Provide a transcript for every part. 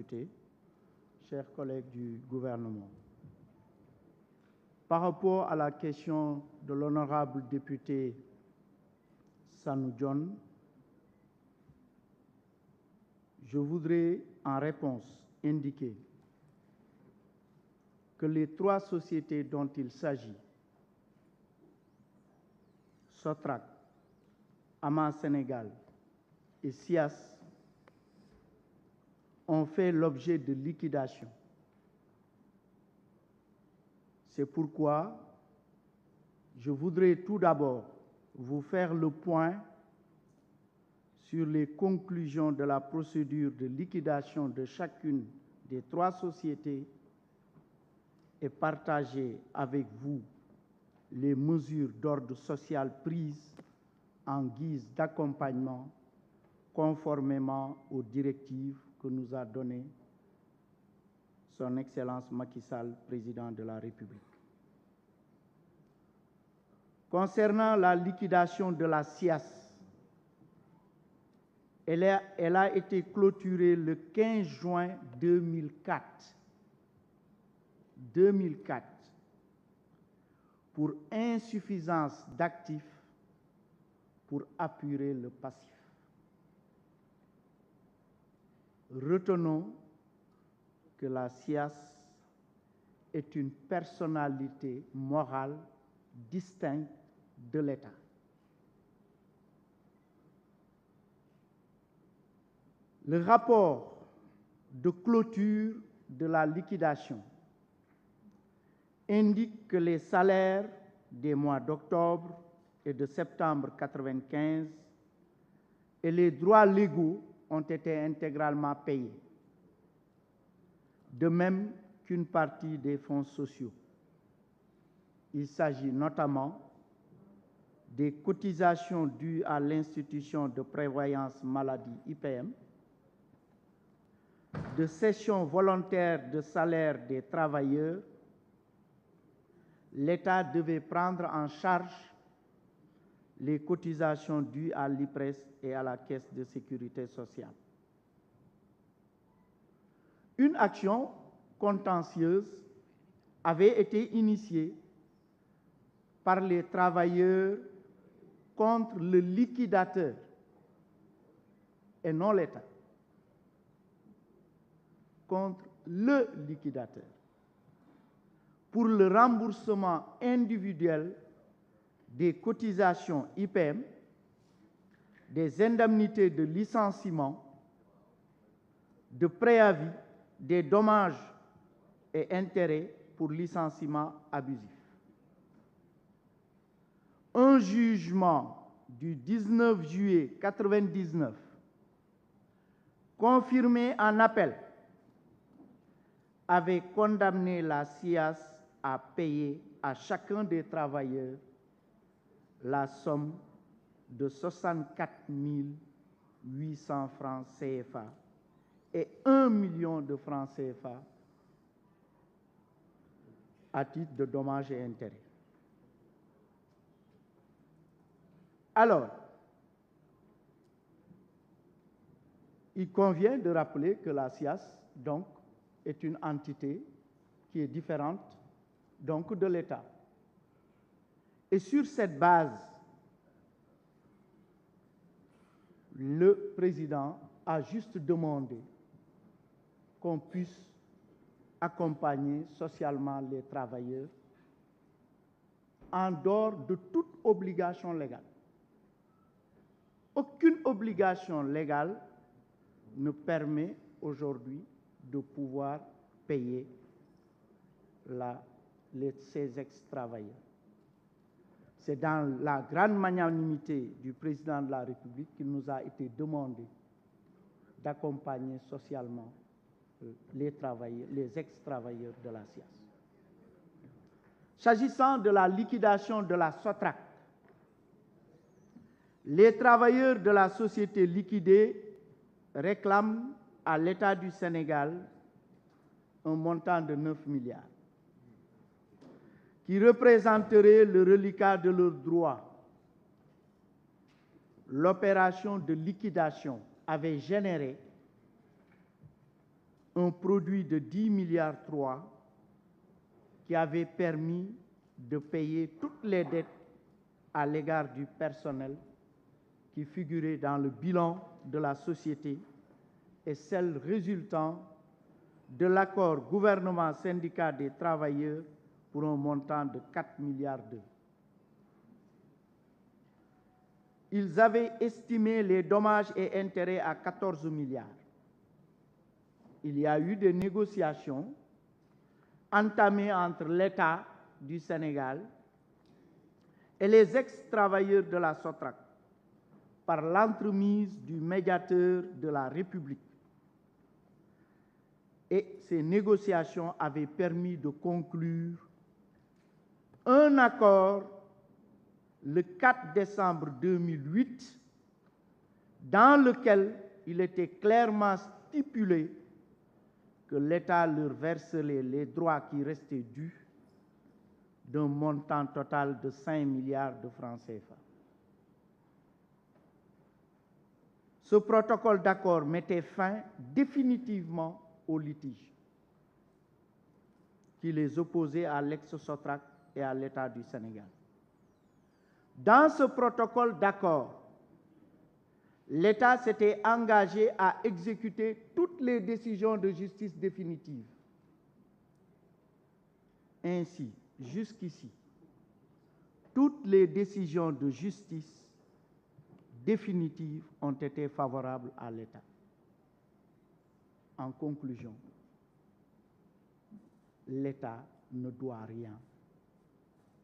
députés, chers collègues du gouvernement, par rapport à la question de l'honorable député Sanu John, je voudrais en réponse indiquer que les trois sociétés dont il s'agit, Sotrac, Ama Sénégal et SIAS, ont fait l'objet de liquidation. C'est pourquoi je voudrais tout d'abord vous faire le point sur les conclusions de la procédure de liquidation de chacune des trois sociétés et partager avec vous les mesures d'ordre social prises en guise d'accompagnement conformément aux directives que nous a données Son Excellence Macky Sall, Président de la République. Concernant la liquidation de la SIAS, elle a été clôturée le 15 juin 2004 pour insuffisance d'actifs pour apurer le passif. Retenons que la SIAS est une personnalité morale distincte de l'État. Le rapport de clôture de la liquidation indique que les salaires des mois d'octobre et de septembre 1995 et les droits légaux ont été intégralement payés, de même qu'une partie des fonds sociaux. Il s'agit notamment des cotisations dues à l'institution de prévoyance maladie IPM, de cession volontaire de salaire des travailleurs. L'État devait prendre en charge les cotisations dues à l'IPRES et à la Caisse de sécurité sociale. Une action contentieuse avait été initiée par les travailleurs contre le liquidateur et non l'État, contre le liquidateur, pour le remboursement individuel des cotisations IPM, des indemnités de licenciement, de préavis, des dommages et intérêts pour licenciement abusif. Un jugement du 19 juillet 1999, confirmé en appel, avait condamné la SIAS à payer à chacun des travailleurs la somme de 64 800 francs CFA et 1 million de francs CFA à titre de dommages et intérêts. Alors, il convient de rappeler que la SIAS, donc, est une entité qui est différente, donc, de l'État. Et sur cette base, le président a juste demandé qu'on puisse accompagner socialement les travailleurs en dehors de toute obligation légale. Aucune obligation légale ne permet aujourd'hui de pouvoir payer ces ex-travailleurs. C'est dans la grande magnanimité du président de la République qu'il nous a été demandé d'accompagner socialement les ex-travailleurs de la SIAS. S'agissant de la liquidation de la Sotrac, les travailleurs de la société liquidée réclament à l'État du Sénégal un montant de 9 milliards, qui représenterait le reliquat de leurs droits. L'opération de liquidation avait généré un produit de 10,3 milliards qui avait permis de payer toutes les dettes à l'égard du personnel qui figuraient dans le bilan de la société et celles résultant de l'accord gouvernement-syndicat des travailleurs pour un montant de 4,2 milliards. Ils avaient estimé les dommages et intérêts à 14 milliards. Il y a eu des négociations entamées entre l'État du Sénégal et les ex-travailleurs de la SOTRAC par l'entremise du médiateur de la République. Et ces négociations avaient permis de conclure un accord le 4 décembre 2008 dans lequel il était clairement stipulé que l'État leur verserait les droits qui restaient dus d'un montant total de 5 milliards de francs CFA. Ce protocole d'accord mettait fin définitivement au litige qui les opposait à l'ex-SOTRAC et à l'État du Sénégal. Dans ce protocole d'accord, l'État s'était engagé à exécuter toutes les décisions de justice définitives. Ainsi, jusqu'ici, toutes les décisions de justice définitives ont été favorables à l'État. En conclusion, l'État ne doit rien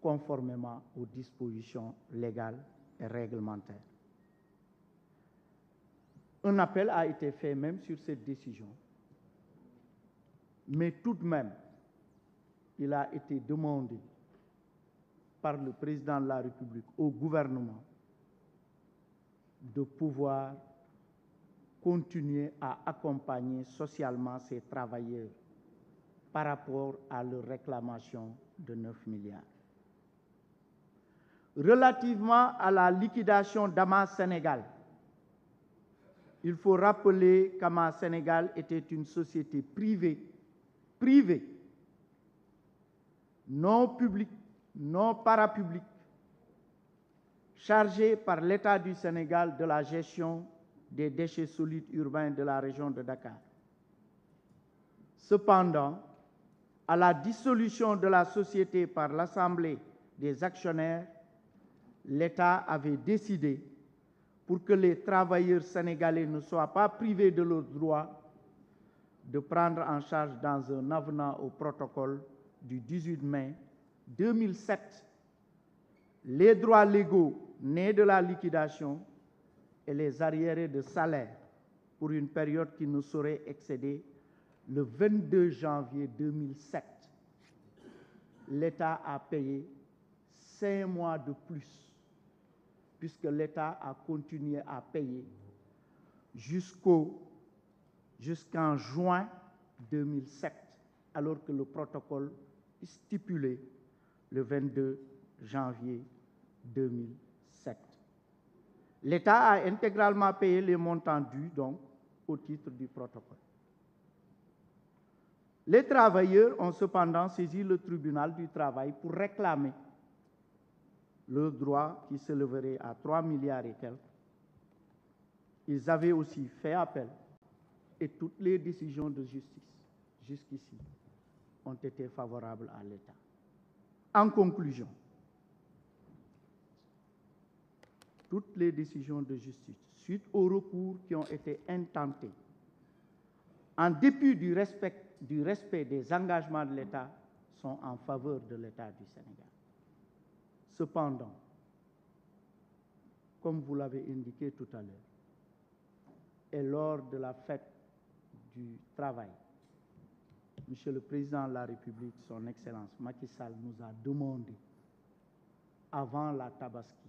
conformément aux dispositions légales et réglementaires. Un appel a été fait même sur cette décision. Mais tout de même, il a été demandé par le président de la République au gouvernement de pouvoir continuer à accompagner socialement ces travailleurs par rapport à leur réclamation de 9 milliards. Relativement à la liquidation d'Ama Sénégal, il faut rappeler qu'Ama Sénégal était une société privée, non publique, non parapublique, chargée par l'État du Sénégal de la gestion des déchets solides urbains de la région de Dakar. Cependant, à la dissolution de la société par l'Assemblée des actionnaires, l'État avait décidé, pour que les travailleurs sénégalais ne soient pas privés de leurs droits, de prendre en charge dans un avenant au protocole du 18 mai 2007 les droits légaux nés de la liquidation et les arriérés de salaire pour une période qui ne saurait excéder le 22 janvier 2007. L'État a payé 5 mois de plus, puisque l'État a continué à payer jusqu'en juin 2007, alors que le protocole stipulait le 22 janvier 2007. L'État a intégralement payé les montants dus, donc, au titre du protocole. Les travailleurs ont cependant saisi le tribunal du travail pour réclamer leurs droits qui s'élèveraient à 3 milliards et quelques. Ils avaient aussi fait appel et toutes les décisions de justice jusqu'ici ont été favorables à l'État. En conclusion, toutes les décisions de justice, suite aux recours qui ont été intentés, en dépit du respect des engagements de l'État, sont en faveur de l'État du Sénégal. Cependant, comme vous l'avez indiqué tout à l'heure, et lors de la fête du travail, Monsieur le Président de la République, Son Excellence Macky Sall, nous a demandé, avant la Tabaski,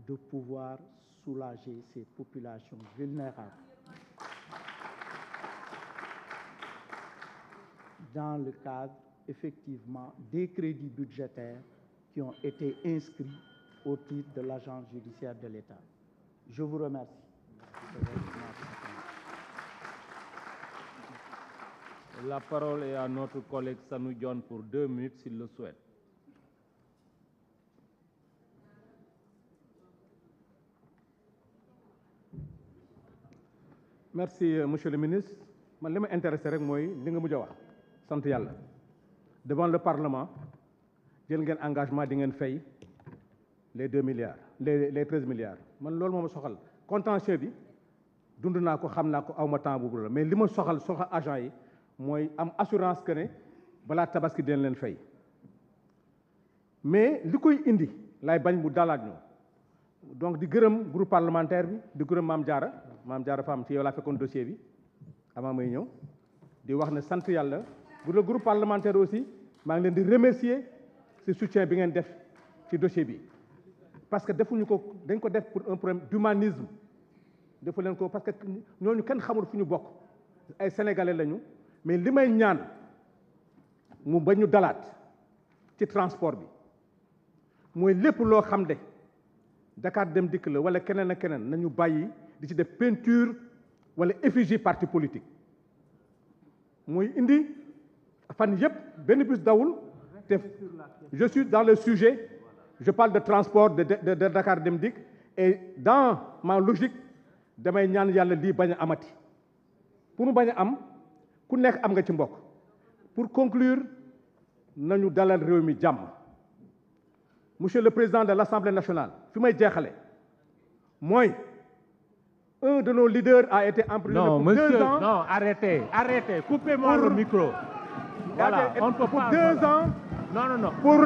de pouvoir soulager ces populations vulnérables dans le cadre, effectivement, des crédits budgétaires qui ont été inscrits au titre de l'agence judiciaire de l'État. Je vous remercie. La parole est à notre collègue Sanu Dione pour 2 minutes s'il le souhaite. Merci monsieur le ministre man li ma intéressé rek mooy li nga mujj a wax sant yàlla devant le parlement jël ngeen engagement di ngeen fay les 2 milliards les 13 milliards man loolu moo ma soxal contentieux bi dund naa ko xam naa ko aw ma temps boobu la mais li ma soxal agent yi mooy am assurance que ne balaa tabaski dinañ leen fay mais li koy indi lay bañ mu dalaat ñu donc di gërëm groupe parlementaire bi di gërëm Mame Diarra Fam ci yow laa fekkoon dossier bi avant may ñëw di wax ne sant yàlla pour le groupe parlementaire aussi maa ngi leen di remercier ci soutien bi ngeen def ci dossier bi parce que defuñu ko dañ ko def pour un problème d'humanisme defu leen ko parce que ñooñu kenn xamul fu ñu bokk ay sénégalais lañu mais li may ñaan mu ba ñu dalaat ci transport bi mooy lépp loo xam de Dakar Dem Dikk la wala keneen ak keneen nañu bàyyi di ci def peinture wala effigie parti politique mooy indi fan yëpp benn bus dawul te je suis dans le sujet je parle de transport de Dakar Dem Dikk et dans ma logique damay ñaan yàlla lii bañ a amati pour mu bañ a am ku nekk am nga ci mbokk pour conclure nañu dalal réew mi jàmm monsieur le président de l'Assemblée nationale fi may jeexale mooy un de nos leaders a été emprisonné pour 2 ans. Non, arrêtez, coupez-moi le micro. Voilà, on ne peut pas. Pour 2 ans. Non. Pour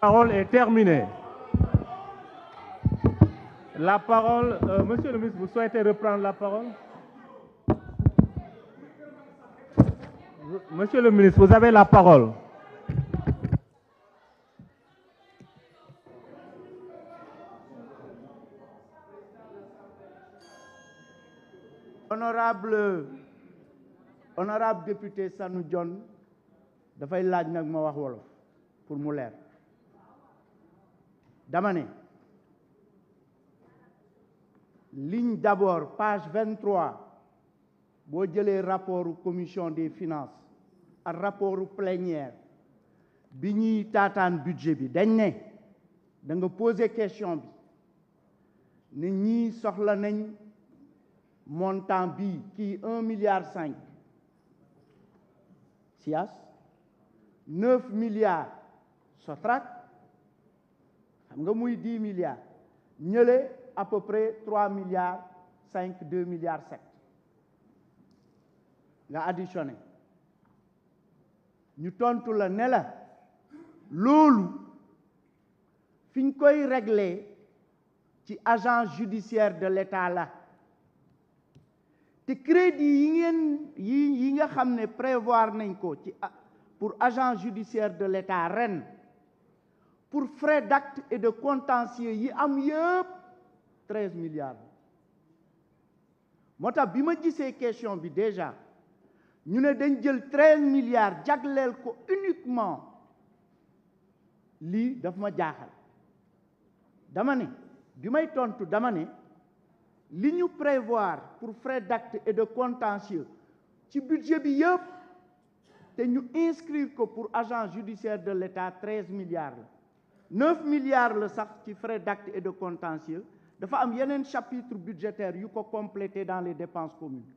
La parole est terminée. La parole, monsieur le ministre, vous souhaitez reprendre la parole? Monsieur le ministre, vous avez la parole. Honorable député Sanu Dione dafay laaj nag ma wax wolof pour mu leer dama ne ligne d'abord page 23 boo jëlee rapportu commission des finances ak rapportu plénière bi ñuy taataan budget bi dañ ne da nga poser question bi ne ñii soxla nañ montant bi kii 1,5 milliard SIAS 9 milliards SOTRAC xam nga muy 10 milliards ñële à peu près 3 milliards 5 2 milliards 7 nga additionné ñu tontu la ne la loolu fi ñu koy régler ci agence judiciaire de l'État la te crédit yi nga xam ne prévoir nañ ko ci pour agence judiciaire de l'État ren pour frais d'acte et de contentieux yi am yëpp 13 milliards moo tax bi ma gisee question bi déjà ñu ne dañ jël 13 milliards jagleel ko uniquement lii daf ma jaaxal dama ne bi may tontu dama ne li ñu prévoir pour frais d'acte et de contentieux ci budget bi yëpp te ñu inscrire ko pour agence judiciaire de l'État 13 milliards la 9 milliards la sax ci frais d'acte et de contentieux dafa am yeneen chapitre budgétaire yu ko complété dans les dépenses communes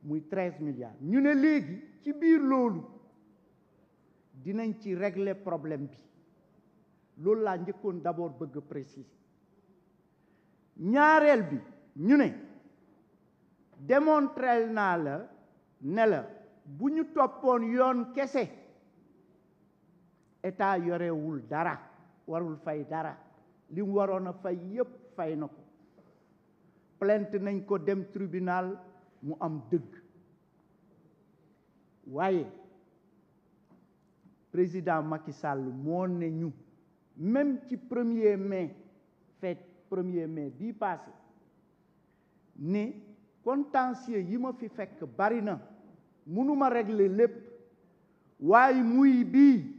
muy 13 milliards ñu ne léegi ci biir loolu dinañ ci régler problème bi loolu laa njëkkoon d'abord bëgg a préciser ñaareel bi ñu ne démontrer naa la ne la bu ñu toppoon yoon kese état yorewul dara warul fay dara li mu waroon a fay yépp fay na ko plainte nañ ko dem tribunal mu am dëgg waaye président Macky Sall moo ne ñu même ci 1er mai fête 1er mai bii passé ne contentieux yi ma fi fekk bari na mënuma régler lépp waaye muy bii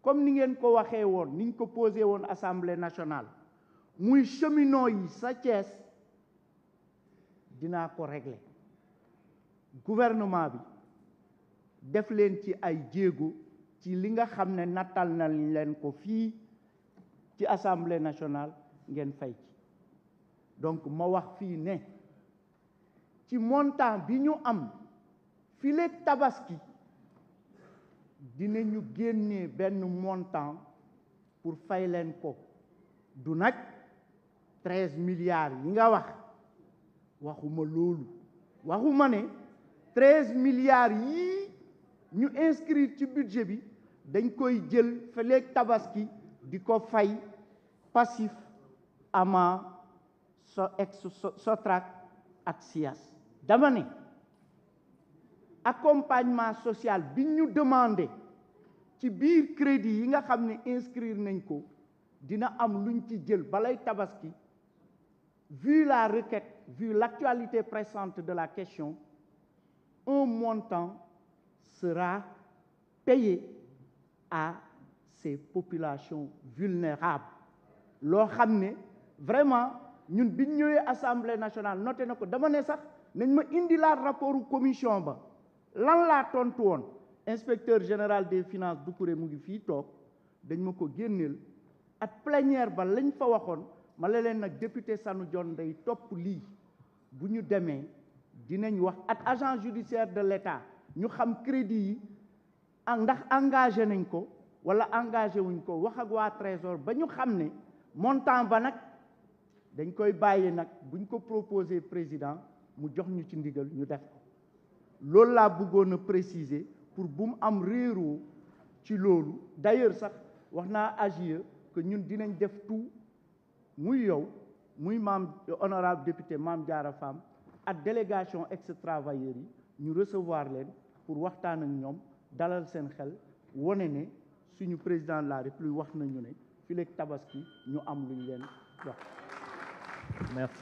comme ni ngeen ko waxee woon niñ ko posé woon assemblée nationale muy cheminot yi sa Thiès dinaa ko régler gouvernement bi def leen ci ay jéego ci li nga xam ne nattal na leen ko fii ci assemblée nationale ngeen fay ci donc ma wax fii ne ci montant bi ñu am fileeg tabaski dinañu génnee benn montant pour fay leen ko du nag 13 milliards yi nga wax waxuma loolu waxuma ne 13 milliards yii ñu inscrire ci budget bi dañ koy jël fileeg tabaski di ko fay passif ama Sotrac ak SIAS dama ne accompagnement social bi ñu demandé ci biir crédit yi nga xam ne inscrire nañ ko dina am luñ ci jël balay tabaski vu la requête vu l'actualité pressante de la question un montant sera payé à ces populations vulnérables loo xam ne vraiment ñun biñ ñëwee assemblée nationale noté na ko dama ne sax nañ ma indi laat rapportu commission ba lan laa tontu woon inspecteur général des finances Doucouré mu ngi fii toog dañ ma ko génneel at plénière ba lañ fa waxoon ma la leen nag député Sanu Dione day topp lii bu ñu demee dinañ wax ak agent judiciaire de l'État ñu xam crédit yi ndax engagé nañ ko wala engagé wuñ ko wax ak waa trésor ba ñu xam ne montant ba nag dañ koy bàyyi nag buñ ko proposé président mu jox ñu ci ndigal ñu def ko loolu laa bëggoon a préciser pour bu mu am réeroo ci loolu d'ailleurs sax wax naa AGE que ñun dinañ def tout muy yow muy maam honorable député Mame Diarra Fam ak délégation ex-travailleurs yi ñu recevoir leen pour waxtaan ak ñoom dalal seen xel wone ne suñu président de la République wax nañu ne fileeg tabaski ñu am luñ leen jox. Merci.